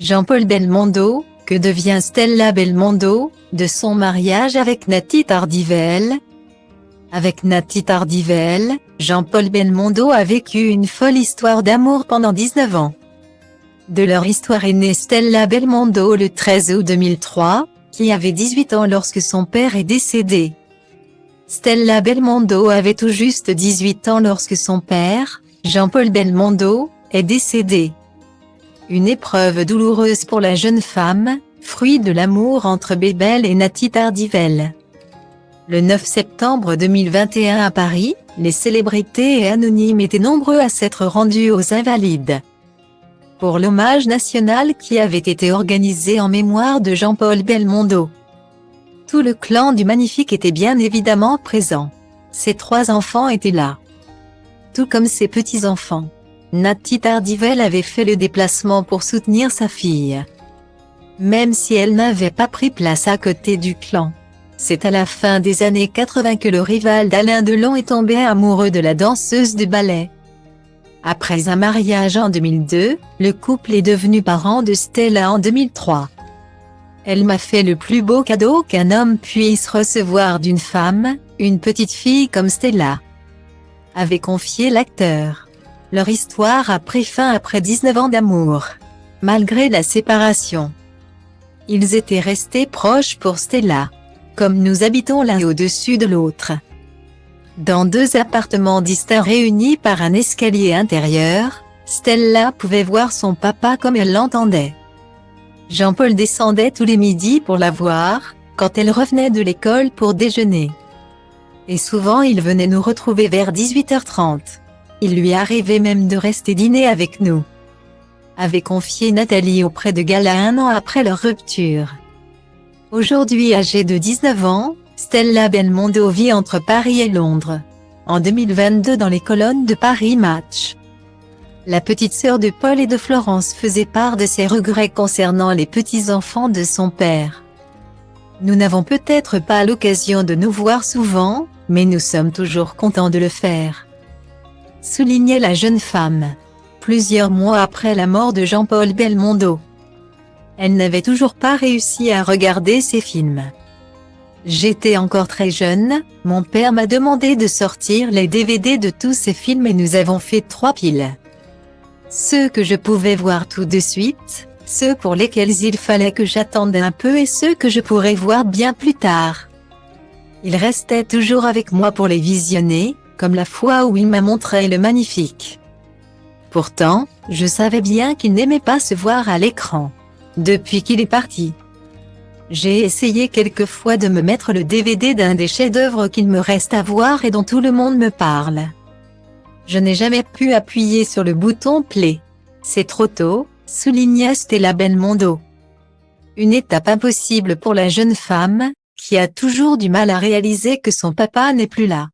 Jean-Paul Belmondo, que devient Stella Belmondo, de son mariage avec Nathy Tardivell? Avec Nathy Tardivell, Jean-Paul Belmondo a vécu une folle histoire d'amour pendant 19 ans. De leur histoire est née Stella Belmondo le 13 août 2003, qui avait 18 ans lorsque son père est décédé. Stella Belmondo avait tout juste 18 ans lorsque son père, Jean-Paul Belmondo, est décédé. Une épreuve douloureuse pour la jeune femme, fruit de l'amour entre Bébel et Nathy Tardivell. Le 9 septembre 2021 à Paris, les célébrités et anonymes étaient nombreux à s'être rendus aux Invalides pour l'hommage national qui avait été organisé en mémoire de Jean-Paul Belmondo. Tout le clan du Magnifique était bien évidemment présent. Ses 3 enfants étaient là, tout comme ses petits-enfants. Nathy Tardivell avait fait le déplacement pour soutenir sa fille, même si elle n'avait pas pris place à côté du clan. C'est à la fin des années 80 que le rival d'Alain Delon est tombé amoureux de la danseuse de ballet. Après un mariage en 2002, le couple est devenu parent de Stella en 2003. Elle m'a fait le plus beau cadeau qu'un homme puisse recevoir d'une femme, une petite fille comme Stella, avait confié l'acteur. Leur histoire a pris fin après 19 ans d'amour. Malgré la séparation, ils étaient restés proches pour Stella. Comme nous habitons l'un au-dessus de l'autre, dans 2 appartements distincts réunis par un escalier intérieur, Stella pouvait voir son papa comme elle l'entendait. Jean-Paul descendait tous les midis pour la voir, quand elle revenait de l'école pour déjeuner. Et souvent il venait nous retrouver vers 18h30. Il lui arrivait même de rester dîner avec nous, avait confié Nathalie auprès de Gala 1 an après leur rupture. Aujourd'hui âgée de 19 ans, Stella Belmondo vit entre Paris et Londres. En 2022 dans les colonnes de Paris Match, la petite sœur de Paul et de Florence faisait part de ses regrets concernant les petits-enfants de son père. Nous n'avons peut-être pas l'occasion de nous voir souvent, mais nous sommes toujours contents de le faire, soulignait la jeune femme. Plusieurs mois après la mort de Jean-Paul Belmondo, elle n'avait toujours pas réussi à regarder ses films. J'étais encore très jeune, mon père m'a demandé de sortir les DVD de tous ces films et nous avons fait 3 piles. Ceux que je pouvais voir tout de suite, ceux pour lesquels il fallait que j'attende un peu et ceux que je pourrais voir bien plus tard. Il restait toujours avec moi pour les visionner, comme la fois où il m'a montré Le Magnifique. Pourtant, je savais bien qu'il n'aimait pas se voir à l'écran. Depuis qu'il est parti, j'ai essayé quelquefois de me mettre le DVD d'un des chefs-d'œuvre qu'il me reste à voir et dont tout le monde me parle. Je n'ai jamais pu appuyer sur le bouton play. C'est trop tôt, souligna Stella Belmondo. Une étape impossible pour la jeune femme, qui a toujours du mal à réaliser que son papa n'est plus là.